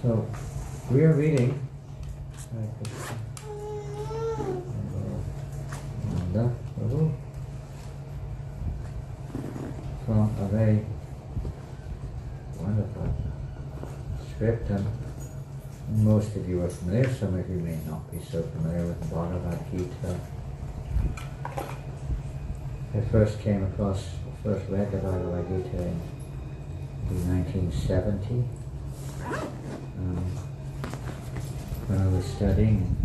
So, we are reading from a very wonderful script, and most of you are familiar, some of you may not be so familiar with the Bhagavad Gita. I first read the Bhagavad Gita in 1970 when I was studying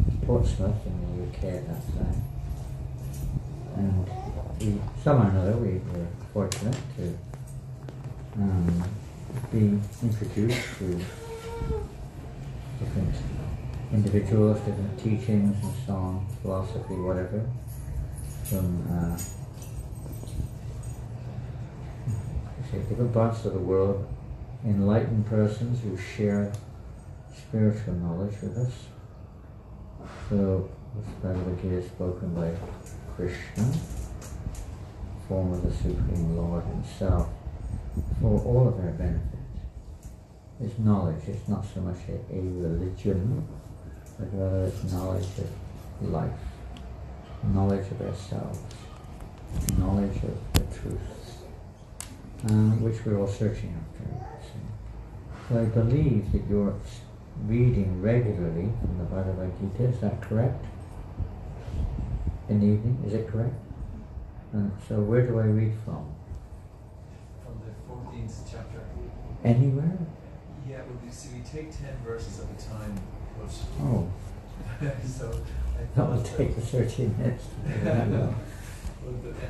in Portsmouth in the UK at that time. And somehow or another we were fortunate to be introduced to different individuals, different teachings and so on, philosophy, whatever, from different parts of the world, enlightened persons who share spiritual knowledge with us. So this Bhagavad Gita is spoken by Krishna, form of the Supreme Lord Himself, for all of our benefit. It's knowledge. It's not so much a religion, but rather it's knowledge of life, knowledge of ourselves, knowledge of the truths, which we're all searching after. So I believe that you're reading regularly from the Bhagavad Gita. Is that correct? In the evening, is it correct? And so where do I read from? From the 14th chapter. Anywhere? Yeah, well, you see, we take 10 verses at a time. But oh. So that will take the 13 minutes. Well,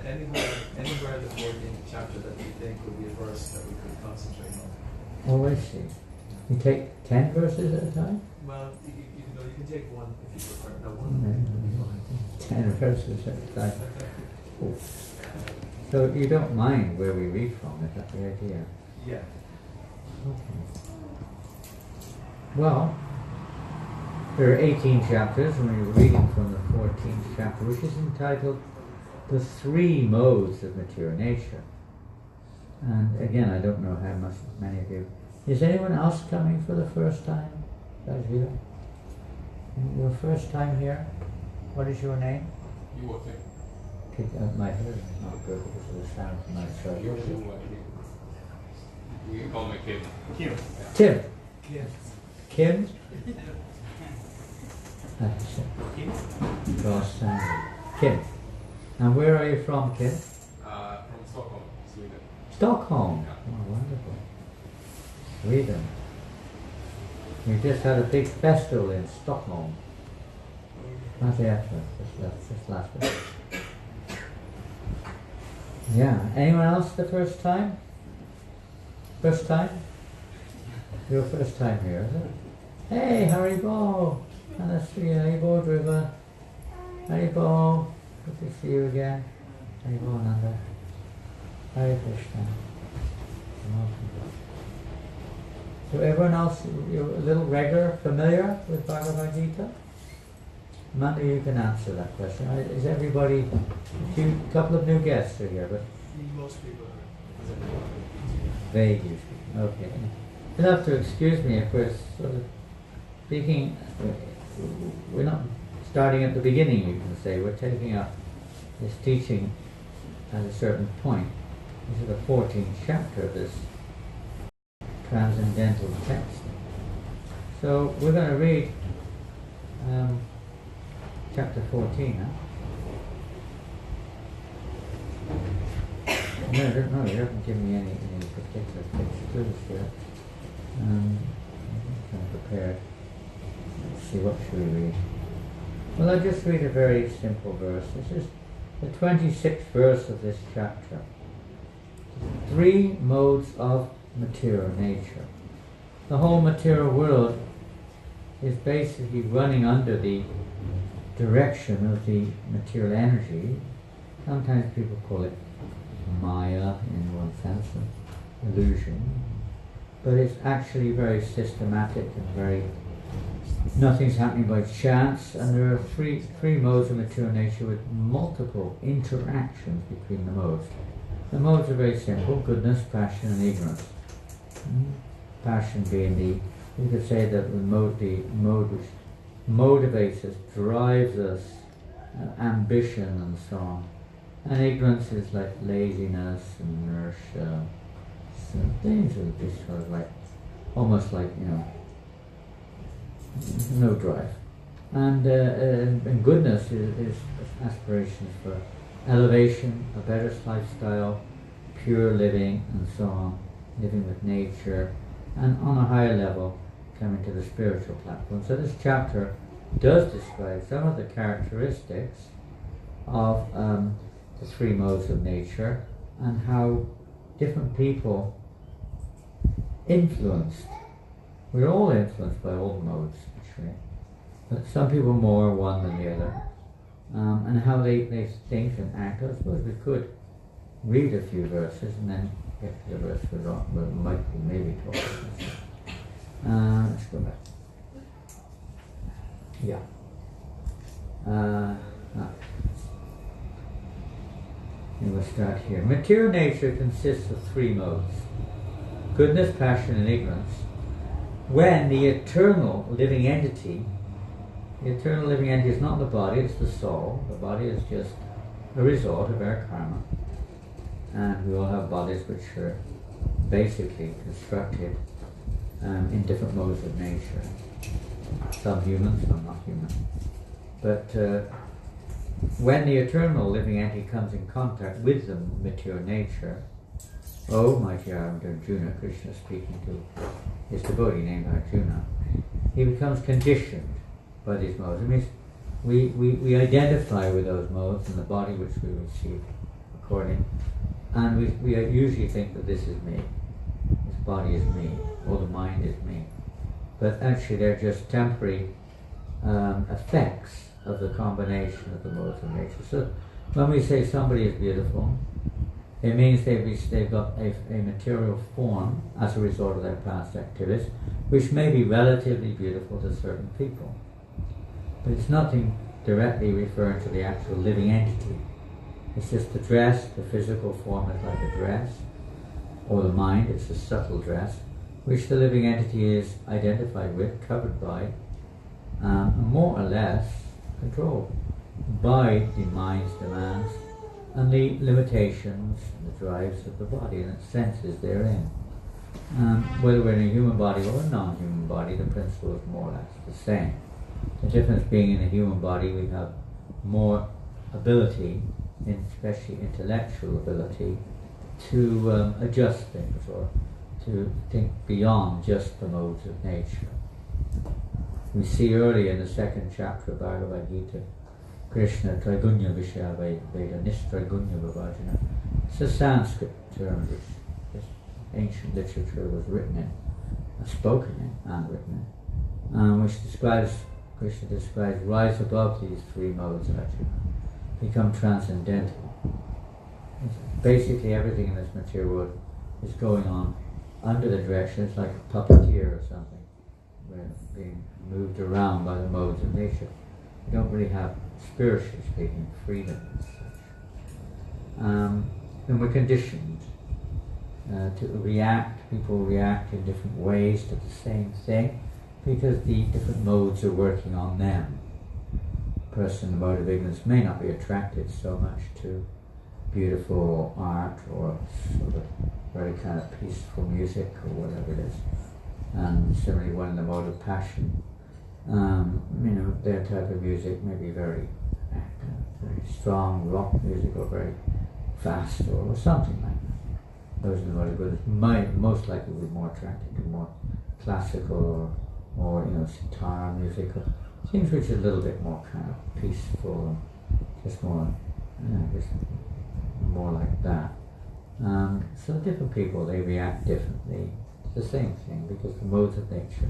anywhere in the 14th chapter that you think would be a verse that we could concentrate on. Oh, I see. You take 10 verses at a time? Well, you can take one if you prefer. No, one. 10 verses at a time. Oh. So you don't mind where we read from, is that the idea? Yeah. Okay. Well, there are 18 chapters, and we're reading from the 14th chapter, which is entitled The Three Modes of Material Nature. And again, I don't know how many of you. Is anyone else coming for the first time? Rajvira? Your first time here? What is your name? You okay? My hair is not good because of the sound from my throat. You can call me Kim. Kim. Tim. Kim. Kim? Kim. Ross Kim. And where are you from, Kim? From Stockholm, Sweden. Stockholm? Yeah. Oh, wonderful. Sweden. We just had a big festival in Stockholm. Not after, just last week. Yeah. Anyone else the first time? First time? Your first time here, is it? Hey, Haribo! Haribo, Driva. Haribo. Good to see you again. Haribo, Nanda. Hare Krishna. So everyone else, you're a little regular, familiar with Bhagavad Gita? Amanda, you can answer that question. Is everybody, a couple of new guests are here, but Most people are. vaguely. Okay. You'll have to excuse me if we're sort of speaking, we're not starting at the beginning, you can say. We're taking up this teaching at a certain point. This is the 14th chapter of this transcendental text. So we're going to read chapter 14 now. No, you haven't given me any particular clues here. I'm kind of prepared. Let's see, what should we read? Well, I'll just read a very simple verse. This is the 26th verse of this chapter. Three modes of material nature. The whole material world is basically running under the direction of the material energy. Sometimes people call it Maya in one sense, illusion, but it's actually very systematic and very, nothing's happening by chance, and there are three modes of material nature with multiple interactions between the modes. The modes are very simple: goodness, passion and ignorance. passion being you could say that the mode which motivates us, drives us, ambition and so on. And ignorance is like laziness and inertia, so things are just sort of like, almost like, no drive. And goodness is aspirations for elevation, a better lifestyle, pure living and so on, living with nature, and on a higher level, coming to the spiritual platform. So this chapter does describe some of the characteristics of the three modes of nature and how different people influenced. We're all influenced by all the modes, actually, but some people more one than the other, and how they think and act. I suppose we could read a few verses and then get to the verse we might maybe talk about. Let's go back. Yeah. We'll start here. Material nature consists of three modes: goodness, passion, and ignorance. When the eternal living entity is not the body, it's the soul. The body is just a result of our karma. And we all have bodies which are basically constructed in different modes of nature. Some human, some not human. But when the eternal living entity comes in contact with the material nature, oh mighty Arjuna, Krishna speaking to his devotee named Arjuna, he becomes conditioned by these modes. It means we identify with those modes in the body which we receive according, and we usually think that this is me, this body is me, or the mind is me. But actually they're just temporary effects of the combination of the modes of nature. So when we say somebody is beautiful, it means they've got a material form as a result of their past activities, which may be relatively beautiful to certain people. But it's nothing directly referring to the actual living entity. It's just the dress, the physical form is like a dress, or the mind, it's a subtle dress, which the living entity is identified with, covered by, more or less controlled by the mind's demands and the limitations and the drives of the body and its senses therein. Whether we're in a human body or a non-human body, the principle is more or less the same. The difference being in a human body we have more ability, especially intellectual ability, to adjust things or to think beyond just the modes of nature. We see earlier in the second chapter of Bhagavad Gita, Krishna Traigunya Vishya Veda Nistraigunya Vivajana. It's a Sanskrit term which this ancient literature was written in, spoken in and written in, which Krishna describes rise above these three modes of action, become transcendental. Basically everything in this material world is going on under the direction, it's like a puppeteer or something. We're being moved around by the modes of nature. We don't really have, spiritually speaking, freedom as such. And we're conditioned to react. People react in different ways to the same thing because the different modes are working on them. A person in the mode of ignorance may not be attracted so much to beautiful art or sort of very kind of peaceful music or whatever it is. And similarly one in the mode of passion, their type of music may be very strong rock music or very fast or something like that. Those in the mode of goodness might most likely be more attracted to more classical or sitar music or things which are a little bit more kind of peaceful and just more just more like that. So different people, they react differently to the same thing because the modes of nature.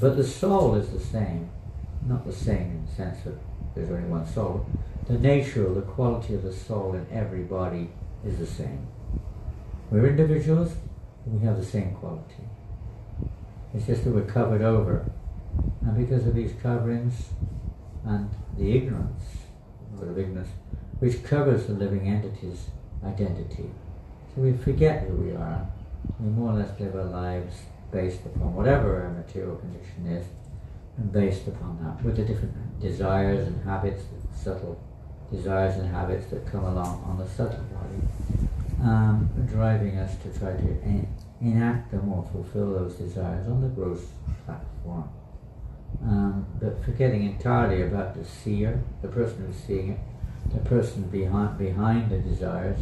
But the soul is the same, not the same in the sense that there's only one soul. The nature or the quality of the soul in every body is the same. We're individuals, and we have the same quality. It's just that we're covered over. And because of these coverings and the ignorance, which covers the living entity's identity, so we forget who we are. We more or less live our lives based upon whatever our material condition is, and based upon that, with the different desires and habits, subtle desires and habits that come along on the subtle body, driving us to try to enact them or fulfill those desires on the gross platform. But forgetting entirely about the seer, the person who's seeing it, the person behind the desires.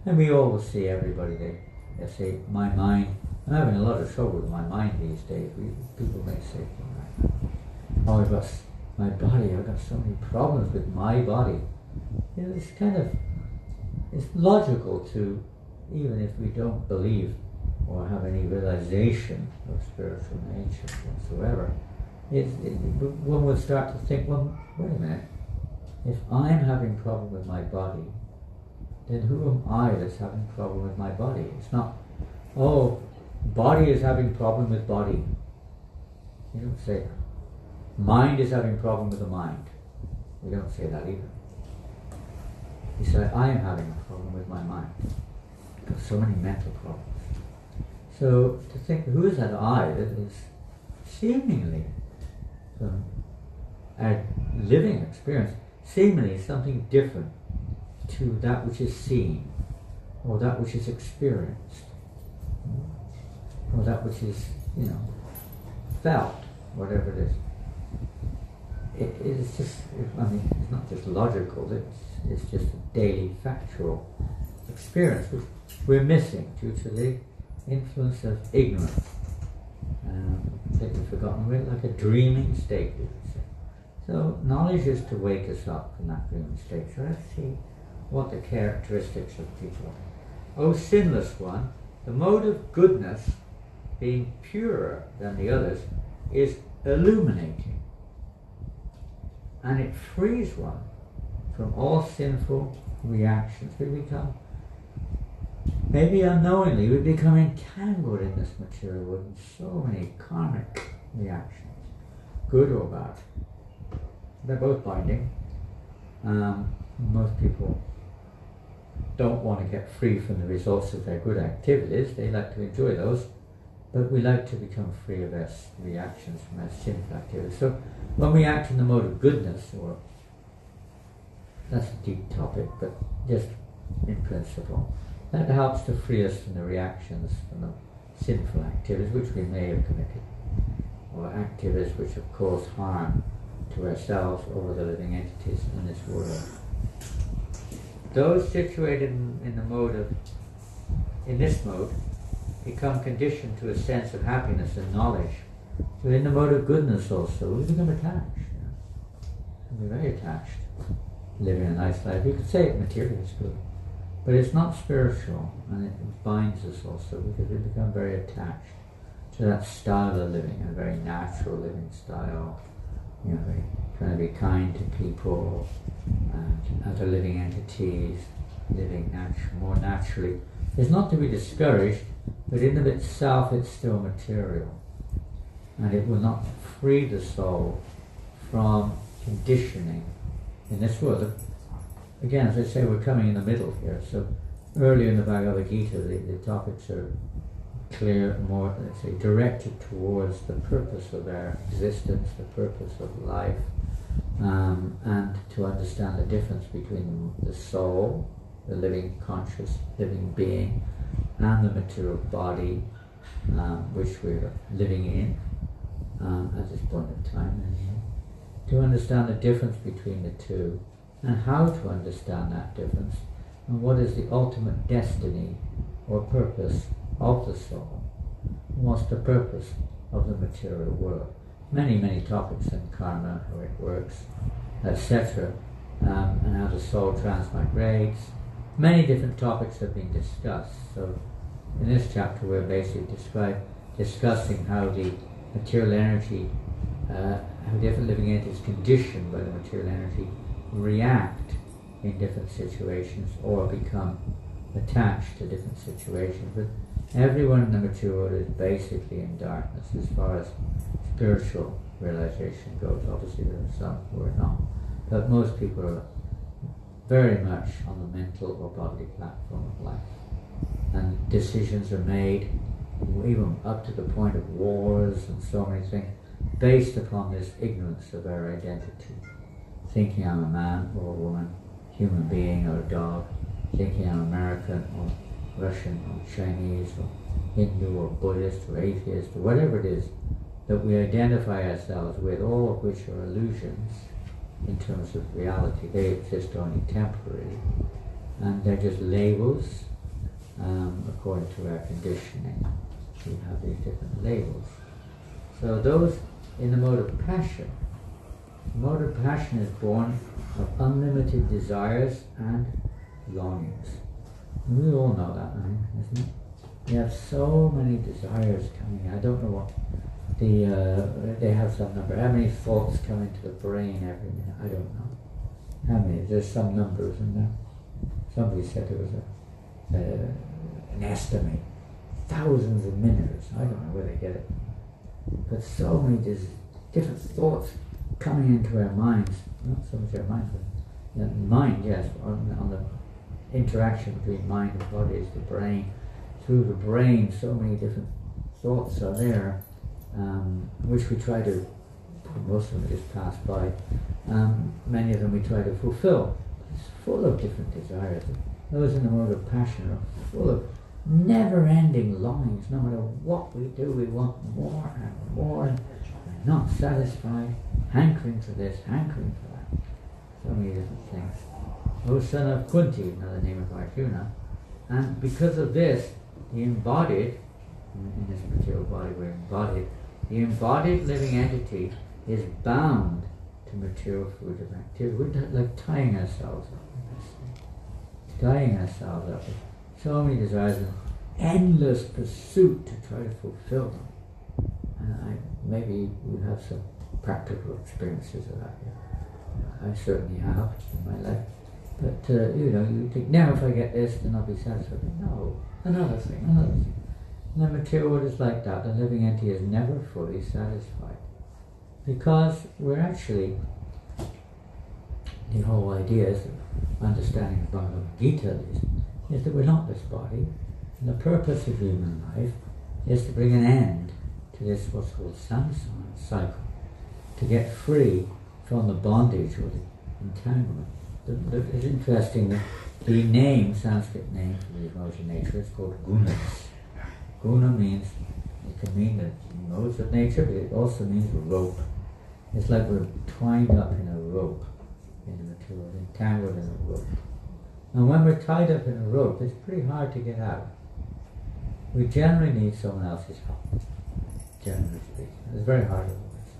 And we all see everybody, they say, my mind, I'm having a lot of trouble with my mind these days. People may say, oh, I've got my body, I've got so many problems with my body. You know, it's kind of, it's logical to, even if we don't believe or have any realization of spiritual nature whatsoever, one would start to think, well, wait a minute, if I'm having a problem with my body, then who am I that's having a problem with my body? It's not, oh, body is having a problem with body. You don't say that. Mind is having a problem with the mind. We don't say that either. You say, I am having a problem with my mind. I've got so many mental problems. So to think, who is that I that is seemingly, from our living experience, seemingly something different to that which is seen, or that which is experienced, or that which is, felt, whatever it is. It's just, it's not just logical, it's just a daily factual experience which we're missing due to the influence of ignorance. Completely forgotten, we're like a dreaming state, we would say. So knowledge is to wake us up from that dreaming state. So let's see what the characteristics of people are. O sinless one, the mode of goodness, being purer than the others, is illuminating, and it frees one from all sinful reactions. We become, maybe unknowingly, we become entangled in this material world in so many karmic reactions, good or bad. They're both binding. Most people don't want to get free from the results of their good activities. They like to enjoy those, but we like to become free of our reactions from our sinful activities. So when we act in the mode of goodness, or that's a deep topic, but just in principle, that helps to free us from the reactions from the sinful activities which we may have committed, or activities which have caused harm to ourselves or the living entities in this world. Those situated in this mode become conditioned to a sense of happiness and knowledge. So in the mode of goodness also, we become attached. We're very attached, living a nice life. You could say material is good, but it's not spiritual, and it binds us also because we become very attached to that style of living, a very natural living style. Trying to be kind to people and other living entities, living more naturally. It's not to be discouraged, but in of itself it's still material. And it will not free the soul from conditioning in this world. Again, as I say, we're coming in the middle here. So earlier in the Bhagavad Gita, the topics are clear, more, let's say, directed towards the purpose of our existence, the purpose of life, and to understand the difference between the soul, the living conscious, living being, and the material body, which we're living in at this point in time. And to understand the difference between the two, and how to understand that difference, and what is the ultimate destiny or purpose of the soul, what's the purpose of the material world. Many topics in karma, how it works, etc., and how the soul transmigrates. Many different topics have been discussed. So in this chapter we're basically discussing how the material energy, how different living entities conditioned by the material energy react in different situations or become attached to different situations. But everyone in the material world is basically in darkness as far as spiritual realization goes. Obviously there are some who are not, but most people are very much on the mental or bodily platform of life. And decisions are made even up to the point of wars and so many things, based upon this ignorance of our identity. Thinking I'm a man or a woman, human being or a dog, thinking I'm American or Russian or Chinese or Hindu or Buddhist or atheist or whatever it is that we identify ourselves with, all of which are illusions in terms of reality. They exist only temporarily, and they're just labels according to our conditioning. We have these different labels. So those in the mode of passion, the mode of passion is born of unlimited desires and longings. And we all know that, right? Isn't it? We have so many desires coming. I don't know what they have some number. How many thoughts come into the brain every minute? I don't know. How many? There's some numbers in there. Somebody said there was an estimate. Thousands of minutes. I don't know where they get it. But so many different thoughts coming into our minds. Not so much our minds, but the mind, yes, on the interaction between mind and body is the brain. Through the brain, so many different thoughts are there, which we try to, most of them just pass by. Many of them we try to fulfill. It's full of different desires. Those in the mode of passion are full of never-ending longings. No matter what we do, we want more and more, and we're not satisfied, hankering for this, hankering for that. So many different things. O son of Kunti, another name of Arjuna, and because of this, the embodied, in this material body we're embodied, the embodied living entity is bound to material fruit of activity. We're like tying ourselves up in this thing. Tying ourselves up with so many desires and endless pursuit to try to fulfill them. And maybe you have some practical experiences of that. Yeah. I certainly have in my life. But, you think, now if I get this, then I'll be satisfied. No. Another thing. And the material world is like that. The living entity is never fully satisfied. Because we're actually, the whole idea is, understanding of Bhagavad Gita is that we're not this body. And the purpose of human life is to bring an end to this what's called samsara cycle. To get free from the bondage or the entanglement. It's interesting that the name, Sanskrit name for the emotion nature is called gunas. Guna means, it can mean the modes of nature, but it also means rope. It's like we're twined up in a rope in the material, entangled in a rope. And when we're tied up in a rope, it's pretty hard to get out. We generally need someone else's help, generally speaking. It's very hard otherwise.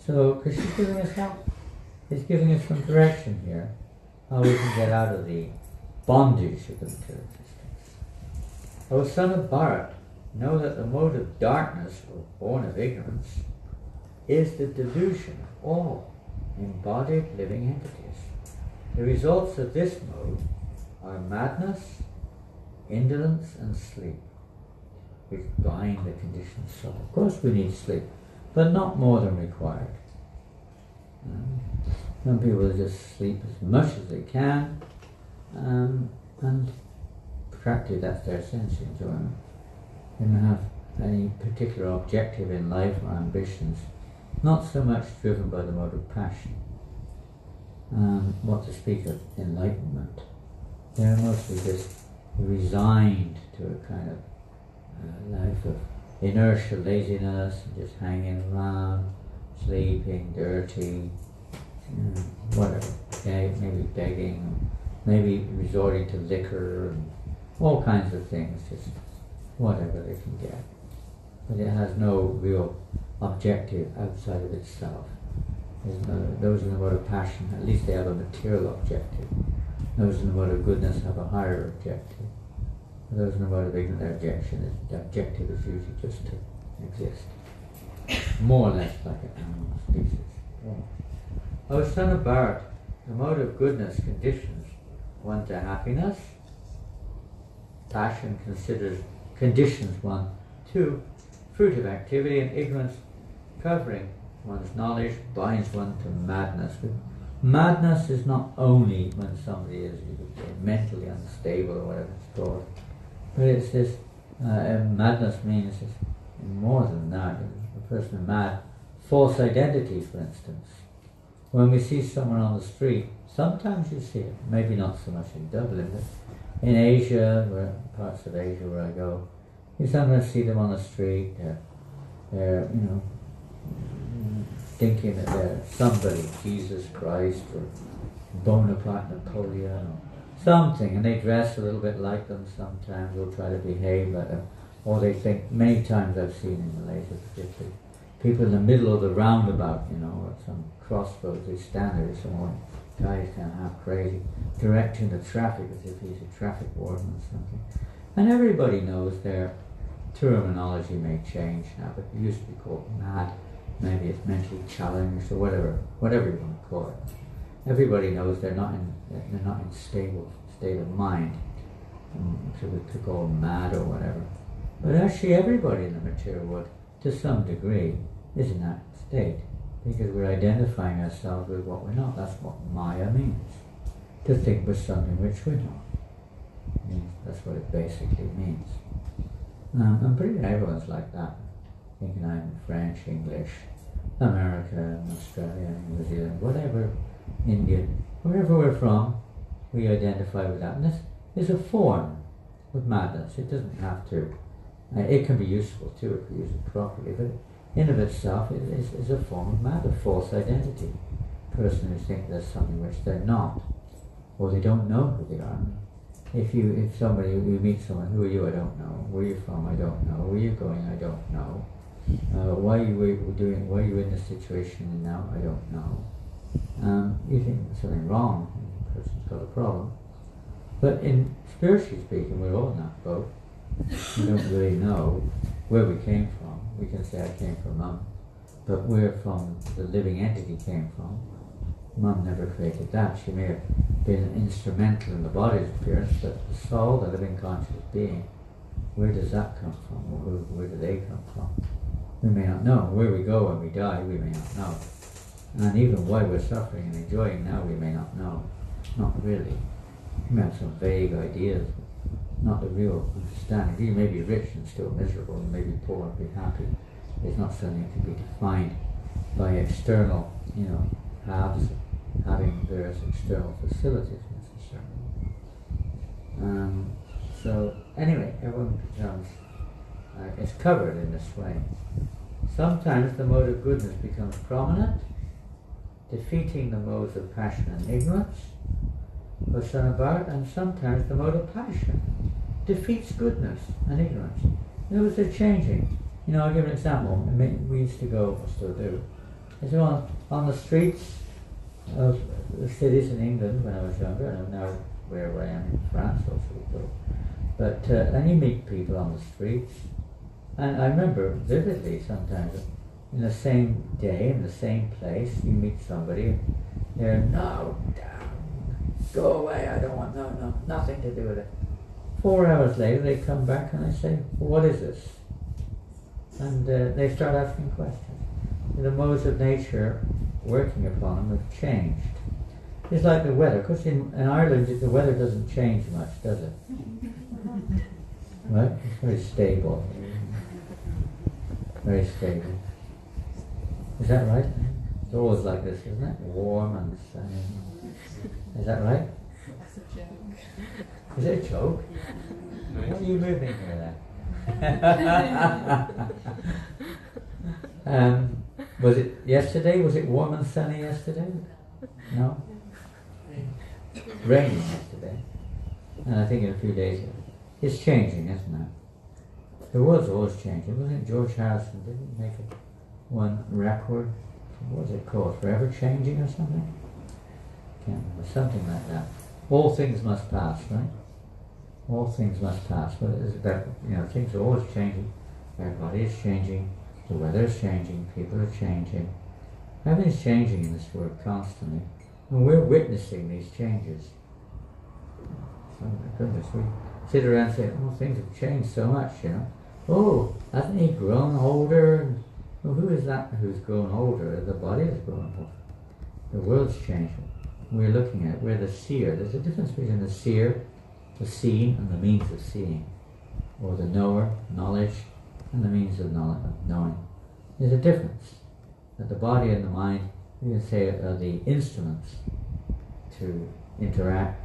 So, Krishna's giving us help. He's giving us some direction here, how we can get out of the bondage of the material existence. O son of Bharat, know that the mode of darkness, or born of ignorance, is the delusion of all embodied living entities. The results of this mode are madness, indolence, and sleep, which bind the conditioned soul. Of course we need sleep, but not more than required. Some people just sleep as much as they can, and practically that's their sense of enjoyment. They don't have any particular objective in life or ambitions, not so much driven by the mode of passion. What to speak of enlightenment. They're mostly just resigned to a kind of life of inertia, laziness, and just hanging around, sleeping, dirty, whatever, okay? Maybe begging, maybe resorting to liquor, and all kinds of things, just whatever they can get. But it has no real objective outside of itself. Those in the mode of passion, at least they have a material objective. Those in the mode of goodness have a higher objective. Those in the mode of ignorance, the objective is usually just to exist. More or less like an animal species. O son of Bharat, the mode of goodness conditions one to happiness. Passion conditions one to fruit of activity, and ignorance covering one's knowledge binds one to madness. But madness is not only when somebody is mentally unstable or whatever it's called, but it's this And madness means more than that. A person is mad. False identity, for instance. When we see someone on the street, sometimes you see it, maybe not so much in Dublin, but in Asia, parts of Asia where I go, you sometimes see them on the street, they're thinking that they're somebody, Jesus Christ or Bonaparte Napoleon or something, and they dress a little bit like them sometimes, or try to behave like them, or they think, many times I've seen in Malaysia particularly, people in the middle of the roundabout, at some crossroads, they stand there, some guy's kind of half crazy, directing the traffic as if he's a traffic warden or something. And everybody knows their terminology may change now, but it used to be called mad, maybe it's mentally challenged or whatever you want to call it. Everybody knows they're not in stable state of mind, to go mad or whatever. But actually everybody in the material world, to some degree, is in that state, because we're identifying ourselves with what we're not. That's what Maya means. To think we're something which we're not. That's what it basically means. And pretty much everyone's like that. Thinking I'm French, English, America, Australia, New Zealand, whatever, India, wherever we're from, we identify with that. And this is a form of madness. It doesn't have to. It can be useful too if we use it properly, but in of itself it is a form of madness, false identity. A person who thinks there's something which they're not, or they don't know who they are. If you meet someone, who are you? I don't know. Where are you from? I don't know. Where are you going? I don't know. Why are you in this situation now? I don't know. You think there's something wrong, the person's got a problem. But in spiritually speaking, we're all in that boat. We don't really know where we came from. We can say I came from Mum, but where from the living entity came from, Mum never created that. She may have been instrumental in the body's appearance, but the soul, the living conscious being, where does that come from? Or where do they come from? We may not know. Where we go when we die, we may not know. And even why we're suffering and enjoying now, we may not know. Not really. We may have some vague ideas, but not the real understanding. You may be rich and still miserable, and may be poor and be happy. It's not something that can be defined by external, halves having various external facilities necessarily. So anyway, everyone becomes is covered in this way. Sometimes the mode of goodness becomes prominent, defeating the modes of passion and ignorance, and sometimes the mode of passion defeats goodness and ignorance. In other words, they're changing. I'll give an example. We used to go, or still do, on the streets of the cities in England when I was younger, and now where I am in France also we go. But and you meet people on the streets, and I remember vividly sometimes in the same day, in the same place, you meet somebody, they're, no, go away, I don't want, nothing to do with it. 4 hours later they come back and they say, well, what is this? And they start asking questions. The modes of nature working upon them have changed. It's like the weather. Of course, in Ireland, the weather doesn't change much, does it? Right? It's very stable. Very stable. Is that right? It's always like this, isn't it? Warm and sunny. Is that right? That's a joke. Is it a joke? What are you moving here then? Was it yesterday? Was it warm and sunny yesterday? No? Raining yesterday. And I think in a few days it's changing, isn't it? The world's always changing. Wasn't it George Harrison? Didn't he make one record? What was it called? Forever Changing or something? Can't remember. Something like that. All things must pass, right? All things must pass. But it's about, things are always changing. Everybody is changing. The weather is changing. People are changing. Everything's changing in this world constantly. And we're witnessing these changes. Oh my goodness, we sit around and say, oh, things have changed so much, Oh, hasn't he grown older? Well, who is that who's grown older? The body has grown older. The world's changing. We're looking at it. We're the seer. There's a difference between the seer, the seen, and the means of seeing. or the knower, knowledge, and the means of knowing. There's a difference. That the body and the mind, you can say, are the instruments to interact,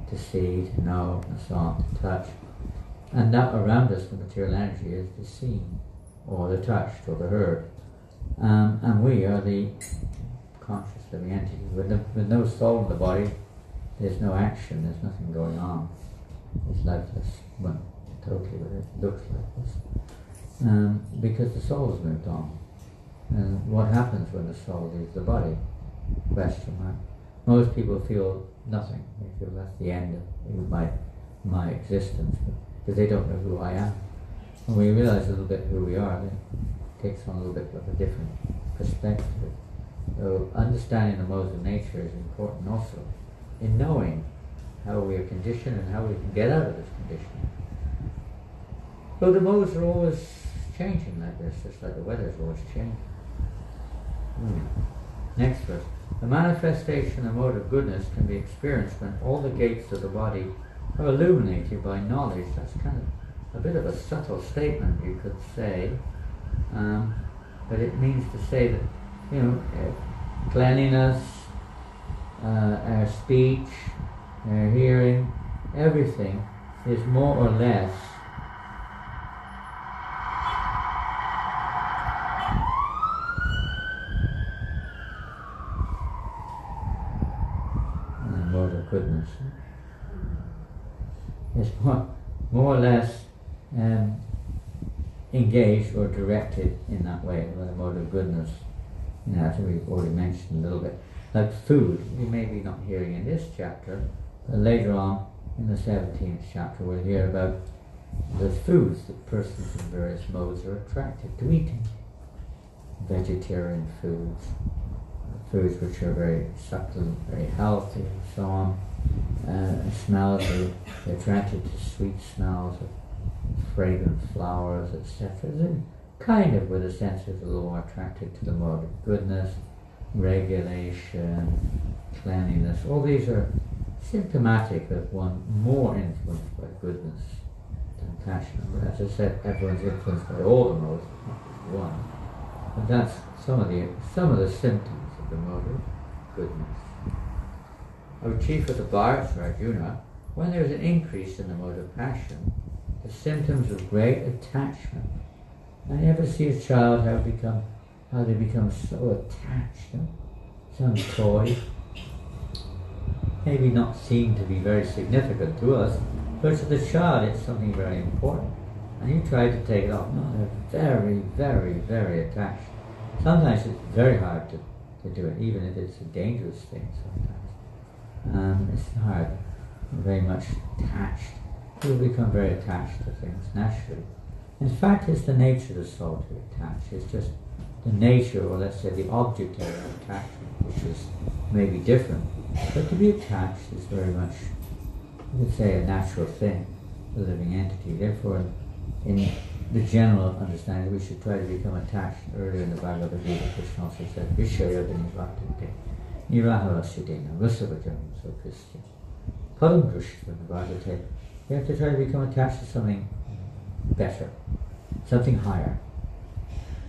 to see, to know, and so on, to touch. And that around us, the material energy, is the seen, or the touched, or the heard. And we are the conscious living entity. With no soul in the body, there's no action, there's nothing going on. It's lifeless, well, totally what it looks lifeless. Because the soul has moved on. And what happens when the soul leaves the body? Question mark. Most people feel nothing. They feel that's the end of my existence, because they don't know who I am. When we realize a little bit who we are, then it takes on a little bit of a different perspective. So understanding the modes of nature is important also in knowing how we are conditioned and how we can get out of this conditioning. So the modes are always changing like this, just like the weather is always changing. Next verse. The manifestation of mode of goodness can be experienced when all the gates of the body are illuminated by knowledge. That's kind of a bit of a subtle statement, you could say, but it means to say that, cleanliness, our speech, our hearing, everything is more or less mode of goodness. It's more or less engaged or directed in that way, with a mode of goodness. As we've already mentioned a little bit. Like food, you may be not hearing in this chapter, but later on in the 17th chapter we'll hear about the foods that persons in various modes are attracted to eating. Vegetarian foods, foods which are very succulent, very healthy, and so on. Smells, they're attracted to sweet smells of fragrant flowers, etc. Kind of, with a sense of the law, more attracted to the mode of goodness, regulation, cleanliness. All these are symptomatic of one more influenced by goodness than passion. As I said, everyone's influenced by all the modes, not just one. But that's some of the symptoms of the mode of goodness. O chief of the Bharats, Arjuna, when there is an increase in the mode of passion, the symptoms of great attachment. And you ever see a child how they become so attached to some toy, maybe not seen to be very significant to us, but to the child it's something very important. And you try to take it off. No, they're very, very, very attached. Sometimes it's very hard to do it, even if it's a dangerous thing sometimes. It's hard, very much attached. People become very attached to things naturally. In fact, it's the nature of the soul to attach. It's just the nature, or let's say the object of attachment, which is maybe different. But to be attached is very much, you could say, a natural thing, a living entity. Therefore, in the general understanding, we should try to become attached. Earlier in the Bhagavad Gita, Krishna also said, Vishaya Vinivaktate, Nirahavasudena, Rusavajam, so Krishna. Padam Krishna, the Bhagavad. We have to try to become attached to something better, something higher.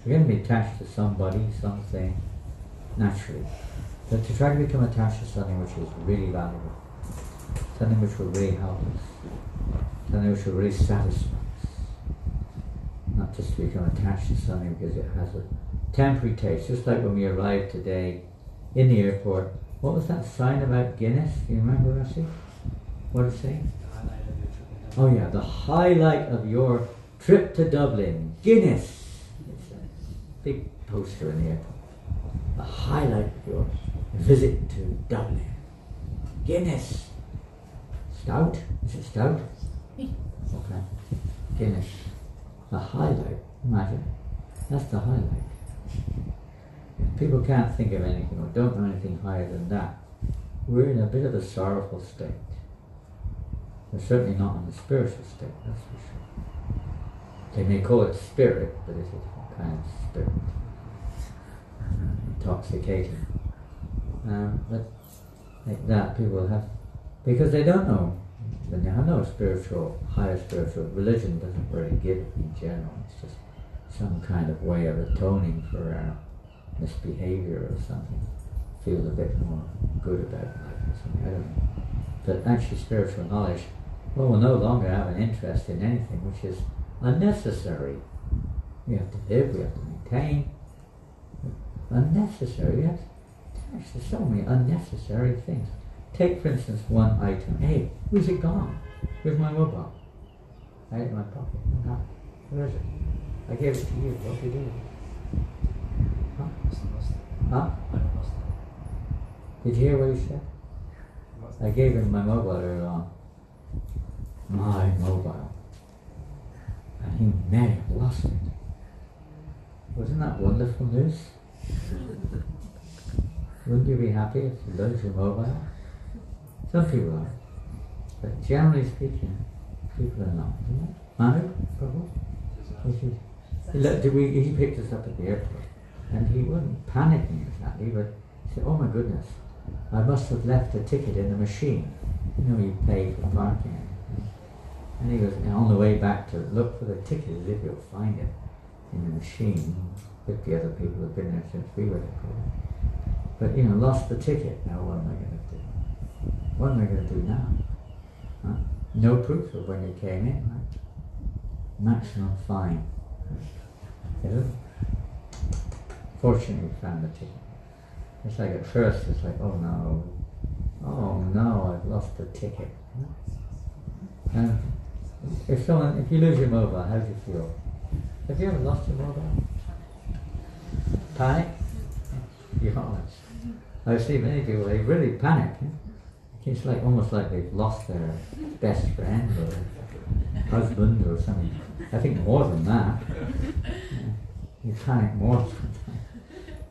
We're going to be attached to somebody, something, naturally. But to try to become attached to something which is really valuable, something which will really help us, something which will really satisfy us. Not just to become attached to something because it has a temporary taste. Just like when we arrived today in the airport, what was that sign about Guinness? Do you remember, Rusty? What did it say? Oh yeah, the highlight of your trip to Dublin, Guinness. It's a big poster in the airport. The highlight of your visit to Dublin, Guinness. Stout? Is it stout? Okay. Guinness. The highlight. Imagine. That's the highlight. If people can't think of anything or don't know anything higher than that, we're in a bit of a sorrowful state. We're certainly not in the spiritual state, that's for sure. They may call it spirit, but it's a different kind of spirit. Intoxicating. But like that, people have, because they don't know When you have no spiritual, higher spiritual, religion doesn't really give it in general. It's just some kind of way of atoning for our misbehavior or something. Feel a bit more good about life or something, I don't know. But actually spiritual knowledge, well, we'll no longer have an interest in anything which is unnecessary. We have to live, we have to maintain. Unnecessary, we have to attach to so many unnecessary things. Take, for instance, one item. Hey, where's it gone? Where's my mobile? I had it in my pocket. No. Where is it? I gave it to you. What did you do? Huh? Huh? Did you hear what he said? I gave him my mobile earlier on. My mobile. And he may have lost it. Wasn't that wonderful news? Wouldn't you be happy if you lose your mobile? Some people are. But generally speaking, people are not. Isn't it? Manu, Prabhu? He picked us up at the airport. And he wasn't panicking exactly, but he said, oh my goodness, I must have left a ticket in the machine. You know, you pay for parking. And he was on the way back to look for the ticket as if he'll find it in the machine. 50 other people have been there since we were there. But, lost the ticket. Now what am I going to do? What am I going to do now? Huh? No proof of when you came in, right? Maximum fine. Fortunately, we found the ticket. It's like at first, it's like, oh no, I've lost the ticket. And if you lose your mobile, how do you feel? Have you ever lost your mobile? Panic? You're honest. I see many people, they really panic. It's like almost like they've lost their best friend or husband or something. I think more than that. You panic more sometimes.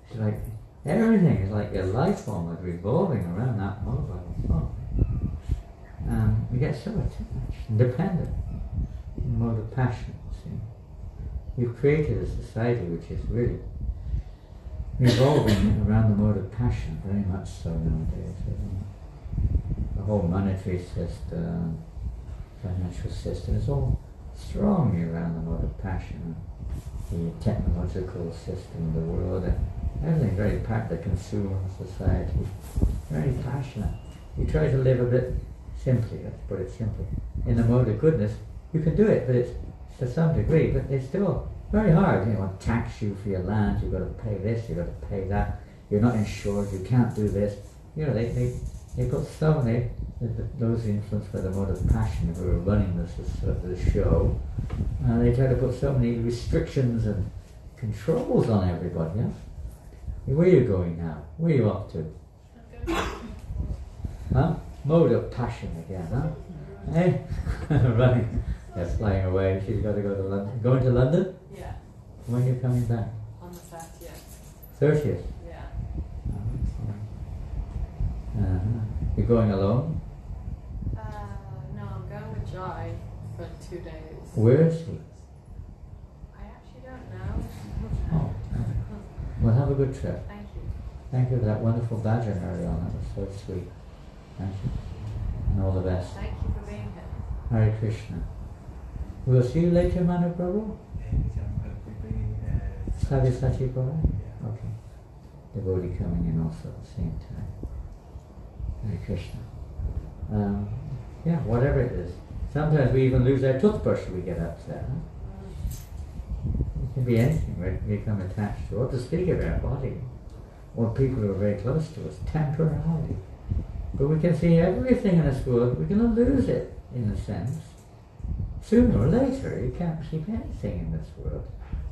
It's like everything is like your life almost revolving around that mobile phone. You get so attached and dependent in mode of passion, see. You've created a society which is really revolving around the mode of passion, very much so nowadays. The whole monetary system, financial system is all strongly around the mode of passion. The technological system of the world, everything very the consumer society, very passionate. You try to live a bit simply, let's put it simply. In the mode of goodness, you can do it, but it's to some degree, but it's still very hard. They want to tax you for your land, you've got to pay this, you've got to pay that, you're not insured, you can't do this. They put so many, those influenced by the mode of passion who are running the show, they try to put so many restrictions and controls on everybody. Yeah? Where are you going now? Where are you off to? Huh? Mode of passion again, huh? Hey? Running. They're flying away. She's got to go to London. Going to London? Yeah. When are you coming back? On the 30th. 30th? Yeah. You're going alone? No, I'm going with Jai for 2 days. Where is he? I actually don't know. Oh. Well, have a good trip. Thank you. Thank you for that wonderful bhajan early on. That was so sweet. Thank you. And all the best. Thank you for being here. Hare Krishna. We'll see you later, Manu Prabhu. Savyasati Prabhu? Okay. Devotee coming in also at the same time. Hare Krishna. Yeah, whatever it is. Sometimes we even lose our toothbrush when we get upset. Huh? It can be anything we become attached to, or to speak of our body, or people who are very close to us, temporarily. But we can see everything in this world, we're going to lose it, in a sense. Sooner or later, you can't keep anything in this world,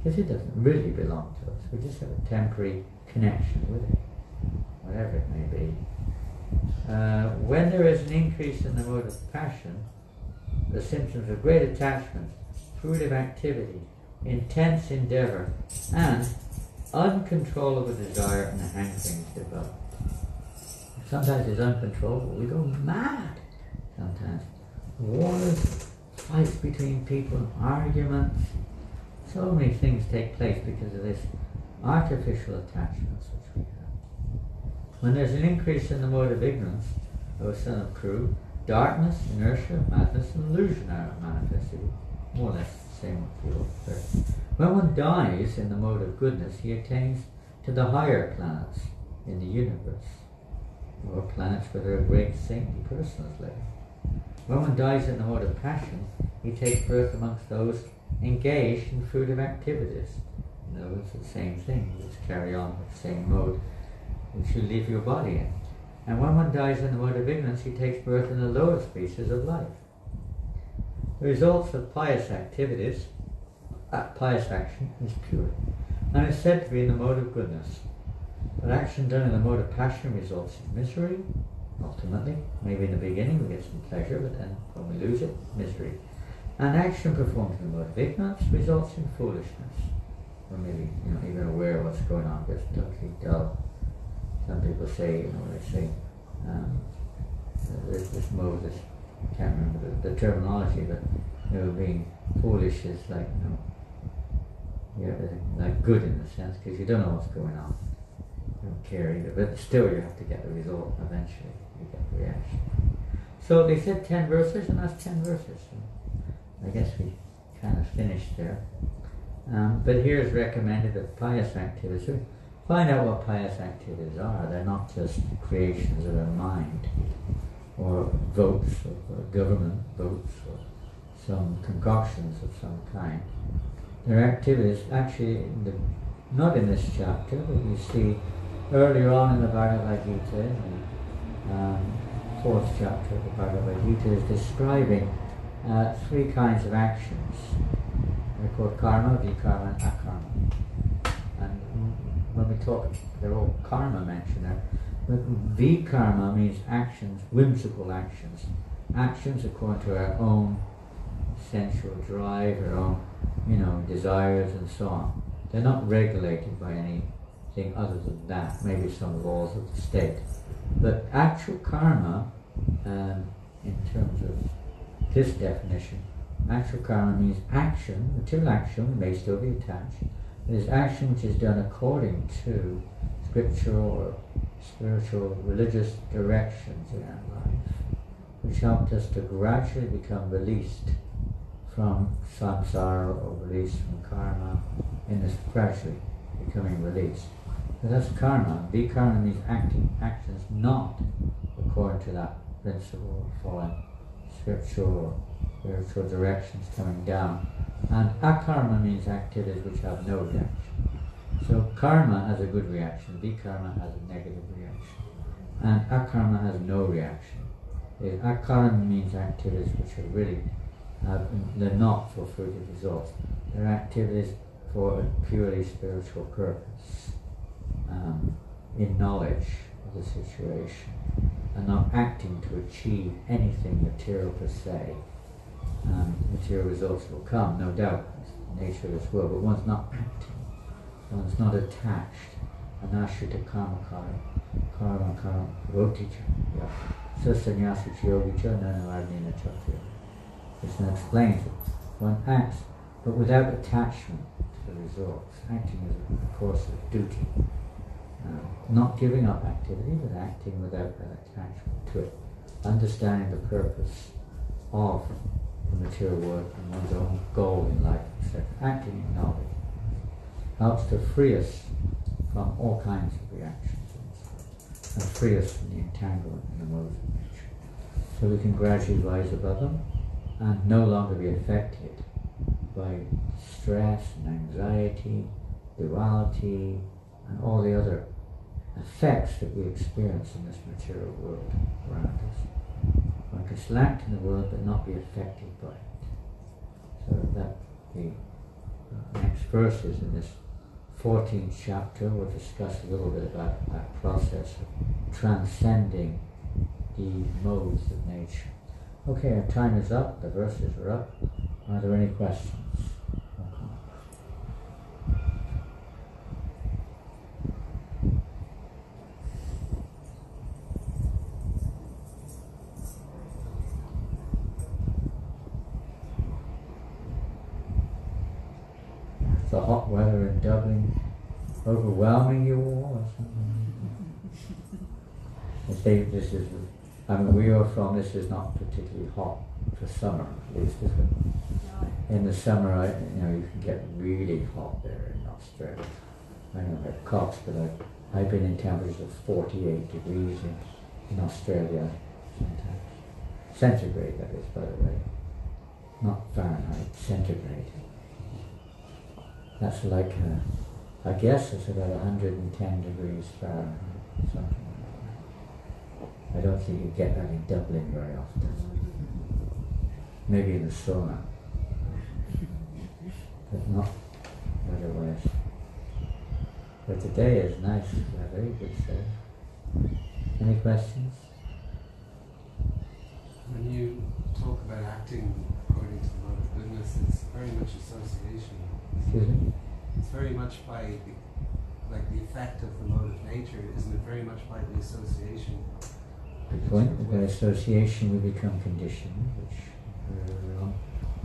because it doesn't really belong to us. We just have a temporary connection with it, whatever it may be. When there is an increase in the mode of passion, the symptoms of great attachment, fruitive activity, intense endeavour, and uncontrollable desire and hankerings develop. Sometimes it's uncontrollable. We go mad sometimes. Wars, fights between people, arguments. So many things take place because of this artificial attachments which we have. When there's an increase in the mode of ignorance, O son of Kru, darkness, inertia, madness, and illusion are manifested. More or less the same field. When one dies in the mode of goodness, he attains to the higher planets in the universe, or planets where there are great saintly persons living. When one dies in the mode of passion, he takes birth amongst those engaged in fruitive activities. In other words, the same thing. You just carry on with the same mode which you leave your body in. And when one dies in the mode of ignorance, he takes birth in the lower species of life. The results of pious activities, pious action, is pure, and is said to be in the mode of goodness. But action done in the mode of passion results in misery, ultimately. Maybe in the beginning we get some pleasure, but then when we lose it, misery. And action performed in the mode of ignorance results in foolishness. Or maybe, even aware of what's going on, just totally dull. Some people say, this mode, I can't remember the terminology, but being foolish is like, like good in a sense, because you don't know what's going on. You don't care either, but still you have to get the result eventually. You get the reaction. So they said 10 verses, and that's 10 verses. So I guess we kind of finished there. But here is recommended that pious activities. So find out what pious activities are. They're not just creations of the mind, or votes, or government votes, or some concoctions of some kind. They're activities, actually, not in this chapter, but you see earlier on in the Bhagavad Gita, in the 4th chapter of the Bhagavad Gita, is describing 3 kinds of actions. They're called karma, vikarma, and akarma. And when we talk, they're all karma mentioned there. But vikarma means actions, whimsical actions. Actions according to our own sensual drive, our own, desires and so on. They're not regulated by anything other than that, maybe some laws of the state. But actual karma, in terms of this definition, actual karma means action, material action may still be attached. It is action which is done according to scriptural or spiritual, religious directions in our life, which helped us to gradually become released from samsara, or released from karma, in this gradually becoming released. So that's karma. Vikarma means actions not according to that principle of following scriptural or spiritual directions coming down. And akarma means activities which have no reaction. So karma has a good reaction, vikarma has a negative reaction, and akarma has no reaction. Akarma means activities which are really, they're not for fruitive results. They're activities for a purely spiritual purpose, in knowledge of the situation, and not acting to achieve anything material per se. Material results will come, no doubt, it's the nature of this world, but one's not acting, one's not attached. Anashrita karma karma roticha. Sasanyasi chiyogicha nanavarnina chatya. Krishna explains it. One acts, but without attachment to the results. Acting is a course of duty. Not giving up activity, but acting without an attachment to it. Understanding the purpose of the material world and one's own goal in life, etc. Acting in knowledge helps to free us from all kinds of reactions and free us from the entanglement in the modes of nature. So we can gradually rise above them and no longer be affected by stress and anxiety, duality, and all the other effects that we experience in this material world around us. One can still act in the world but not be affected by it. So that the next verses in this 14th chapter will discuss a little bit about that process of transcending the modes of nature. Okay, our time is up, the verses are up. Are there any questions? The hot weather in Dublin overwhelming you all or something? This is I mean, where you're from, this is not particularly hot for summer, at least, is it? No. In the summer, you can get really hot there in Australia. I don't know about Cox, but I've been in temperatures of 48 degrees in Australia sometimes. Centigrade, that is, by the way. Not Fahrenheit, centigrade. That's like, I guess it's about 110 degrees Fahrenheit, something like that. I don't think you get that in Dublin very often. Maybe in the sauna, but not otherwise. But today is nice, very good day. Any questions? When you talk about acting according to the mode of goodness, it's very much association. Excuse me? It's very much by the effect of the mode of nature, isn't it very much by the association? Good point. By association we become conditioned, which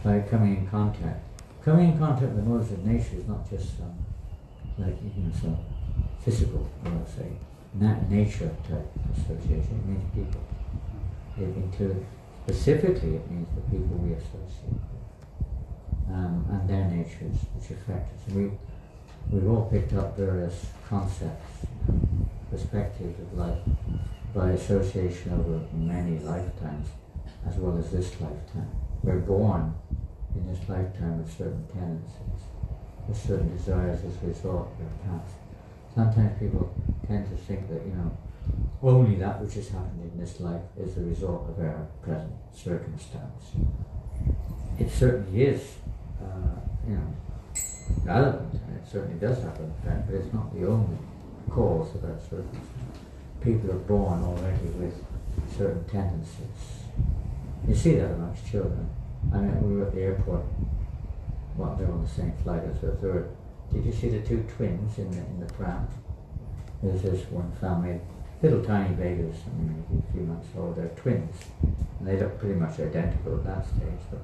by coming in contact. Coming in contact with the modes of nature is not just some physical, I would say, nature type association. It means people. It includes, specifically it means the people we associate with, and their natures which affect us. We've all picked up various concepts, perspectives of life by association over many lifetimes, as well as this lifetime. We're born in this lifetime with certain tendencies, with certain desires as a result of our past. Sometimes people tend to think that, only that which has happened in this life is the result of our present circumstance. It certainly is, relevant, and it certainly does have an effect, but it's not the only cause of our circumstance. People are born already with certain tendencies. You see that amongst children. I mean, we were at the airport, they were on the same flight as us. Did you see the two twins in the pram? There's this one family, little tiny babies, maybe a few months old, they're twins. And they look pretty much identical at that stage, but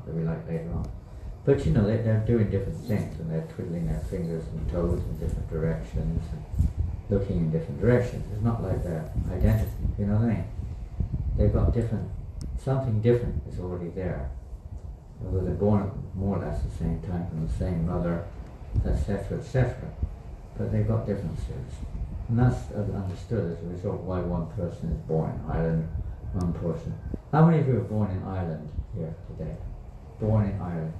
they'll be like later on. But they're doing different things, and they're twiddling their fingers and toes in different directions, and looking in different directions. It's not like they're identical, you know what I mean? They've got something different is already there. Although they're born more or less at the same time from the same mother, etc., etc. But they've got differences. And that's understood as a result why one person is born in Ireland, one person. How many of you are born in Ireland here today? Born in Ireland.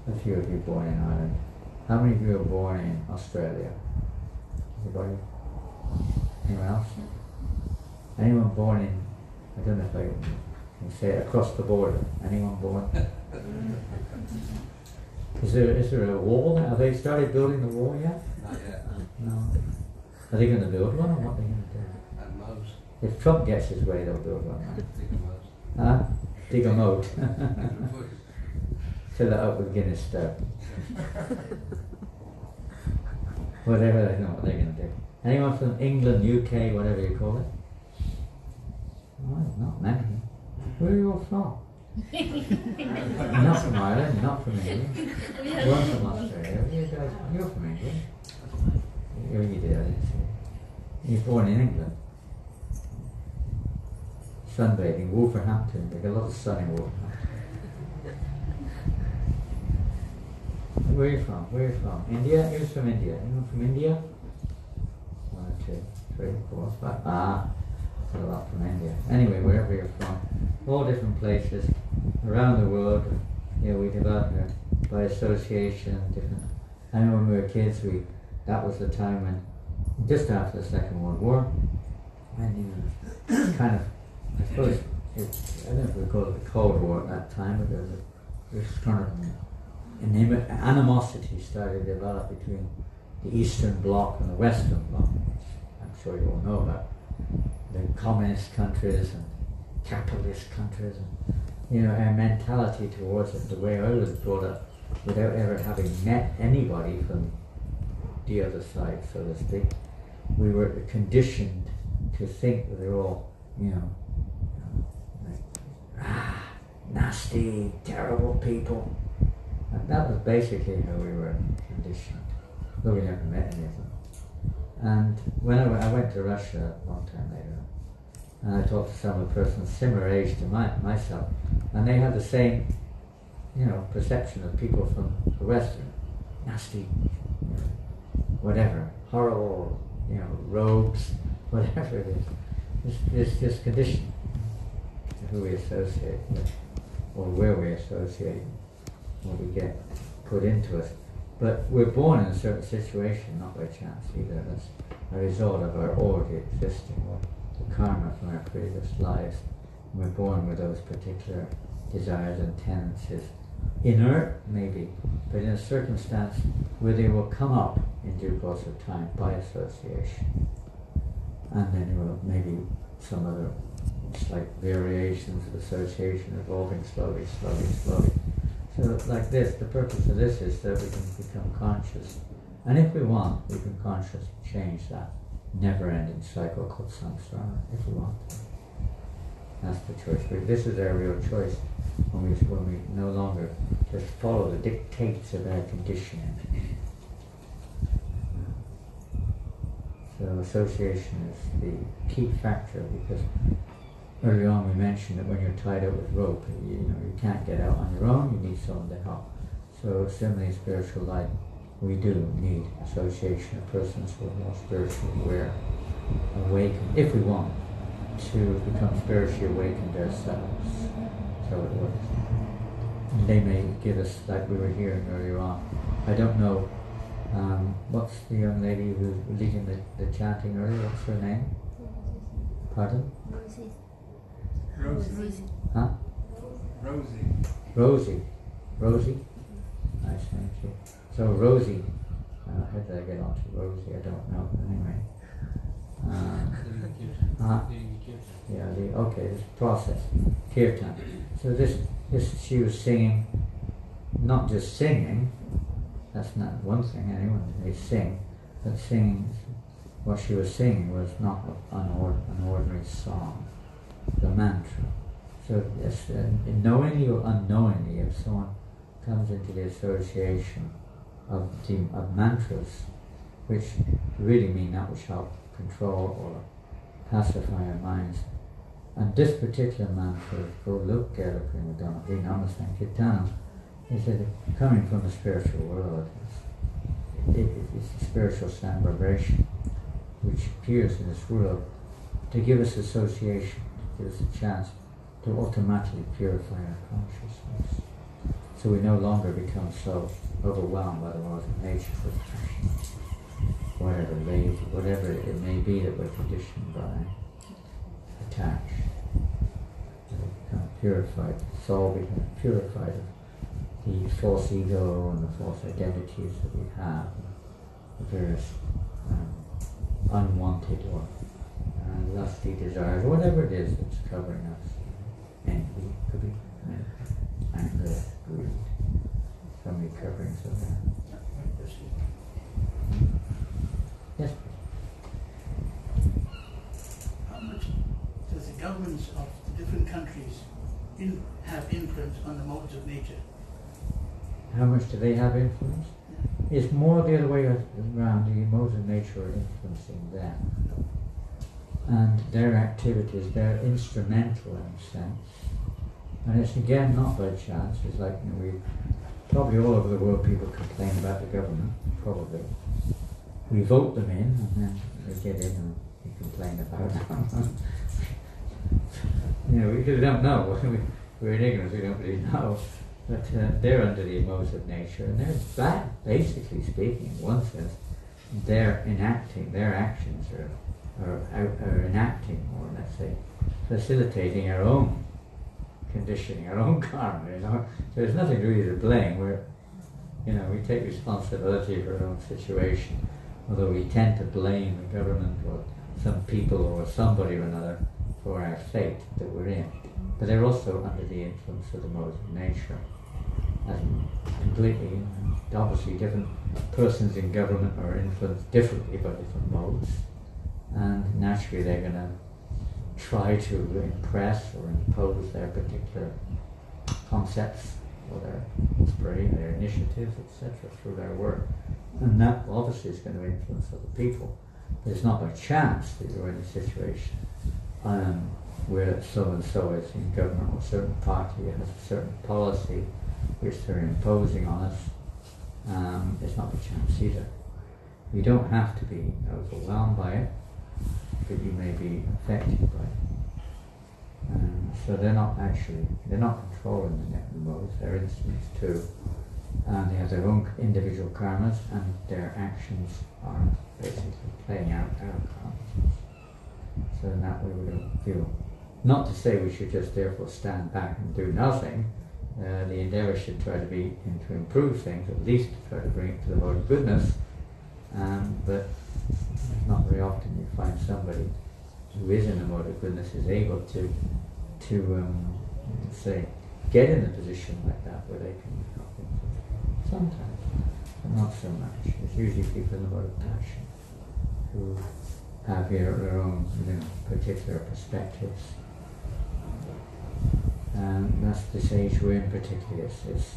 A few of you born in Ireland. How many of you are born in Australia? Anybody? Anyone else? Anyone born in, I don't know if I can say it, across the border? Anyone born? Is there a wall there? Have they started building the wall yet? Not yet. No. Are they going to build one, or what are they going to do? And moat. If Trump gets his way, they'll build one, right? Dig a moat. Huh? Dig a moat. Put- Fill it up with Guinness Stout. Whatever, they know what they're going to do. Anyone from England, UK, whatever you call it? Oh, not many. Where are you all from? Not from Ireland, not from England. One from Australia. You're from England. You did, I didn't see. You're born in England. Sunbathing, Wolverhampton. They get a lot of sun in Wolverhampton. Where are you from? Where are you from? India? Who's from India? Anyone from India? 1, 2, 3, 4, 5. Ah, got a lot from India. Anyway, wherever you're from, all different places around the world. We developed by association. Different. I know when we were kids, that was the time when, just after the Second World War, when kind of, I suppose, I don't know if we call it the Cold War at that time, but there was this kind of animosity started to develop between the Eastern Bloc and the Western Bloc, which I'm sure you all know about. The communist countries and capitalist countries, and our mentality towards it, the way I was brought up, without ever having met anybody from the other side, so to speak, we were conditioned to think that they're all, nasty, terrible people. And that was basically how we were conditioned, though we never met any of them. And when I went to Russia a long time later, And I talked to some of the persons similar age to myself, and they have the same, perception of people from the Western, nasty, whatever, horrible, robes, whatever it is. It's just conditioned to who we associate with, or where we associate, what we get put into us. But we're born in a certain situation, not by chance either. That's a result of our already existing, or the karma from our previous lives. We're born with those particular desires and tendencies. Inert, maybe, but in a circumstance where they will come up in due course of time by association. And then there will maybe some other slight variations of association evolving slowly. So like this, the purpose of this is that we can become conscious. And if we want, we can consciously change that never-ending cycle called samsara, if we want to. That's the choice. This is our real choice when we no longer just follow the dictates of our conditioning. So association is the key factor, because earlier on we mentioned that when you're tied up with rope, you can't get out on your own, you need someone to help. So similarly in spiritual life, we do need association of persons who are more spiritually aware, awakened, if we want to become spiritually awakened ourselves. So it works. They may give us, like we were hearing earlier on, I don't know, what's the young lady who's leading the chanting earlier, what's her name? Pardon? Rosie. Huh? Rosie? Nice, thank you. So Rosie, how did I get on to Rosie? I don't know. Anyway. This process, kirtan. So this she was singing, not just singing, that's not one thing, anyone may sing, but singing, what she was singing was not an ordinary song, the mantra. So yes, knowingly or unknowingly, if someone comes into the association of mantras, which really mean that which help control or pacify our minds. And this particular mantra, Golokya Primadana Vinama Sankirtanam, is that coming from the spiritual world. It's a spiritual sound vibration which appears in this world to give us association, to give us a chance to automatically purify our consciousness. So we no longer become so overwhelmed by the laws of nature, whatever lazy, whatever it may be that we're conditioned by, attached. We become purified, soul becomes purified of the false ego and the false identities that we have, the various unwanted or lusty desires, whatever it is that's covering us. Envy, could be anger, greed, so many coverings of that. Yes, how much does the governments of the different countries have influence on the modes of nature? How much do they have influence? Yeah. It's more the other way around. The modes of nature are influencing them. And their activities, they're instrumental in a sense. And it's again not by chance. It's like, we probably all over the world people complain about the government, probably. We vote them in, and then they get in and we complain about them. We really don't know. We're in ignorance, we don't really know. But they're under the modes of nature, and they're bad, basically speaking, in one sense. They're enacting, their actions are enacting, or let's say, facilitating our own conditioning, our own karma. So there's nothing really to blame. We take responsibility for our own situation, although we tend to blame the government or some people or somebody or another for our fate that we're in. But they're also under the influence of the modes of nature. And completely, obviously different persons in government are influenced differently by different modes. And naturally they're going to try to impress or impose their particular concepts or their initiatives, etc. through their work. And that obviously is going to influence other people. But it's not by chance that you're in a situation where so-and-so is in government or a certain party has a certain policy which they're imposing on us, it's not a chance either. You don't have to be overwhelmed by it, but you may be affected by it. So they're not controlling the net modes, they're instruments too. And they have their own individual karmas, and their actions are basically playing out our karmas. So in that way we don't feel. Not to say we should just therefore stand back and do nothing. The endeavour should try to be to improve things, at least to try to bring it to the mode of goodness. But not very often you find somebody who is in the mode of goodness is able to say, get in a position like that where they can help it. Sometimes, but not so much. It's usually people in the mode of passion who have their own particular perspectives. And that's this age we're in particularly, this